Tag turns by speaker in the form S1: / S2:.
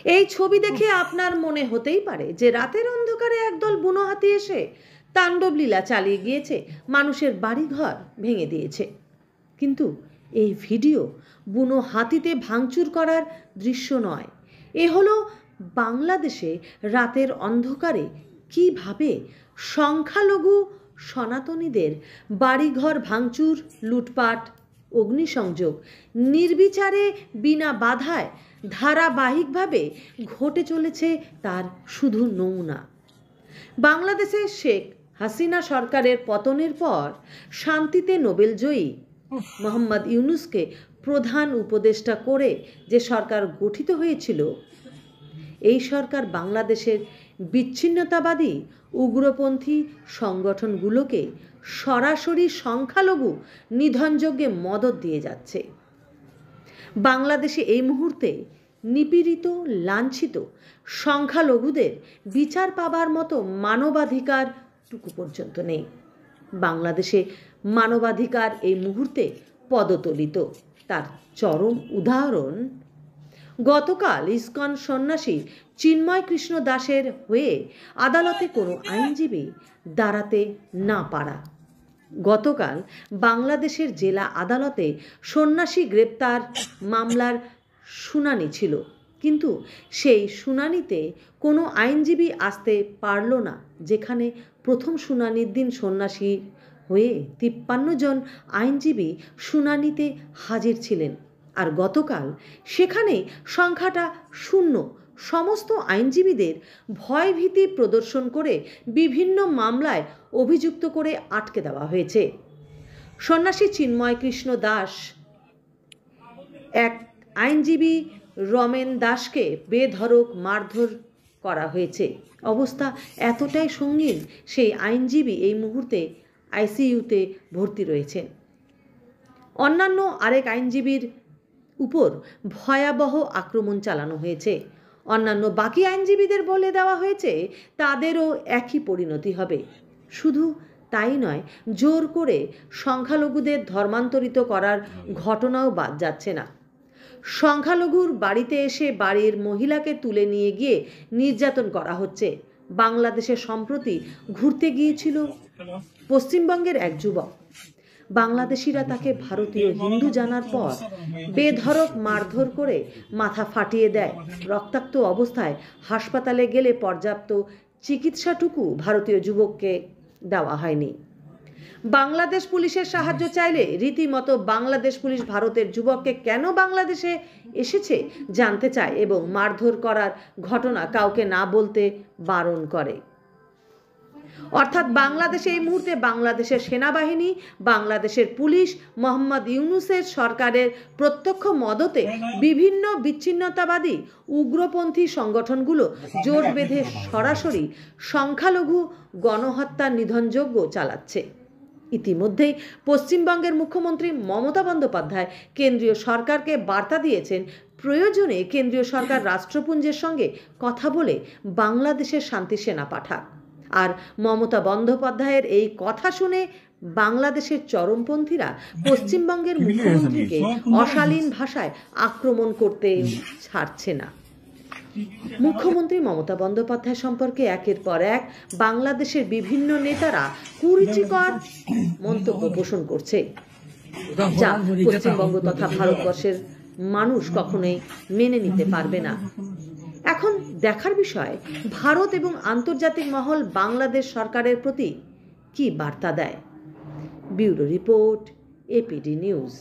S1: এই ছবি দেখে আপনার মনে হতেই পারে যে রাতের অন্ধকারে একদল বুনো হাতি এসে তাণ্ডব লীলা চালিয়ে গিয়েছে, মানুষের বাড়িঘর ভেঙে দিয়েছে। কিন্তু এই ভিডিও বুনো হাতিতে ভাঙচুর করার দৃশ্য নয়। এ হলো বাংলাদেশে রাতের অন্ধকারে কিভাবে সংখ্যালঘু সনাতনীদের বাড়িঘর ভাঙচুর, লুটপাট, অগ্নিসংযোগ নির্বিচারে বিনা বাধায় ধারাবাহিকভাবে ঘটে চলেছে তার শুধু নমুনা। বাংলাদেশে শেখ হাসিনা সরকারের পতনের পর শান্তিতে নোবেলজয়ী মোহাম্মদ ইউনূসকে প্রধান উপদেষ্টা করে যে সরকার গঠিত হয়েছিল, এই সরকার বাংলাদেশের বিচ্ছিন্নতাবাদী উগ্রপন্থী সংগঠনগুলোকে সরাসরি সংখ্যালঘু নিধনযজ্ঞে মদদ দিয়ে যাচ্ছে। বাংলাদেশে এই মুহূর্তে নিপীড়িত, লাঞ্ছিত সংখ্যালঘুদের বিচার পাবার মতো মানবাধিকারটুকু পর্যন্ত নেই। বাংলাদেশে মানবাধিকার এই মুহূর্তে পদতলিত। তার চরম উদাহরণ গতকাল ইসকন সন্ন্যাসী চিন্ময় কৃষ্ণ দাসের হয়ে আদালতে কোনো আইনজীবী দাঁড়াতে না পারা। গতকাল বাংলাদেশের জেলা আদালতে সন্ন্যাসী গ্রেপ্তার মামলার শুনানি ছিল, কিন্তু সেই শুনানিতে কোনো আইনজীবী আসতে পারল না, যেখানে প্রথম শুনানির দিন সন্ন্যাসী হয়ে 53 জন আইনজীবী শুনানিতে হাজির ছিলেন, আর গতকাল সেখানে সংখ্যাটা শূন্য। সমস্ত আইনজীবীদের ভয়ভীতি প্রদর্শন করে বিভিন্ন মামলায় অভিযুক্ত করে আটকে দেওয়া হয়েছে। সন্ন্যাসী চিন্ময় কৃষ্ণ দাস, এক আইনজীবী রমেন দাসকে বেধড়ক মারধর করা হয়েছে। অবস্থা এতটাই সঙ্গীন, সেই আইনজীবী এই মুহূর্তে আইসিইউতে ভর্তি রয়েছেন। অন্যান্য আরেক আইনজীবীর উপর ভয়াবহ আক্রমণ চালানো হয়েছে। অন্যান্য বাকি আইনজীবীদের বলে দেওয়া হয়েছে তাদেরও একই পরিণতি হবে। শুধু তাই নয়, জোর করে সংখ্যালঘুদের ধর্মান্তরিত করার ঘটনাও বাদ যাচ্ছে না। সংখ্যালঘুর বাড়িতে এসে বাড়ির মহিলাকে তুলে নিয়ে গিয়ে নির্যাতন করা হচ্ছে। বাংলাদেশে সম্প্রতি ঘুরতে গিয়েছিল পশ্চিমবঙ্গের এক যুবক। বাংলাদেশিরা তাকে ভারতীয় হিন্দু জানার পর বেধড়ক মারধর করে মাথা ফাটিয়ে দেয়। রক্তাক্ত অবস্থায় হাসপাতালে গেলে পর্যাপ্ত চিকিৎসাটুকু ভারতীয় যুবককে দেওয়া হয়নি। বাংলাদেশ পুলিশের সাহায্য চাইলে রীতিমতো বাংলাদেশ পুলিশ ভারতের যুবককে কেন বাংলাদেশে এসেছে জানতে চায় এবং মারধর করার ঘটনা কাউকে না বলতে বারণ করে। অর্থাৎ বাংলাদেশে এই মুহূর্তে বাংলাদেশের সেনাবাহিনী, বাংলাদেশের পুলিশ মোহাম্মদ ইউনূসের সরকারের প্রত্যক্ষ মদতে বিভিন্ন বিচ্ছিন্নতাবাদী উগ্রপন্থী সংগঠনগুলো জোট বেঁধে সরাসরি সংখ্যালঘু গণহত্যা নিধনযজ্ঞ চালাচ্ছে। ইতিমধ্যেই পশ্চিমবঙ্গের মুখ্যমন্ত্রী মমতা বন্দ্যোপাধ্যায় কেন্দ্রীয় সরকারকে বার্তা দিয়েছেন, প্রয়োজনে কেন্দ্রীয় সরকার রাষ্ট্রপুঞ্জের সঙ্গে কথা বলে বাংলাদেশের শান্তি সেনা পাঠাক। আর মমতা বন্দ্যোপাধ্যায়ের এই কথা শুনে বাংলাদেশের চরমপন্থীরা পশ্চিমবঙ্গের মুখ্যমন্ত্রীকে অশালীন ভাষায় আক্রমণ করতে ছাড়ছে না। মুখ্যমন্ত্রী মমতা বন্দ্যোপাধ্যায় সম্পর্কে একের পর এক বাংলাদেশের বিভিন্ন নেতারা কুরুচিকর মন্তব্য পোষণ করছে, যা পশ্চিমবঙ্গ তথা ভারতবর্ষের মানুষ কখনোই মেনে নিতে পারবে না। এখন দেখার বিষয় ভারত এবং আন্তর্জাতিক মহল বাংলাদেশ সরকারের প্রতি কি বার্তা দেয়। Bureau report, APD news.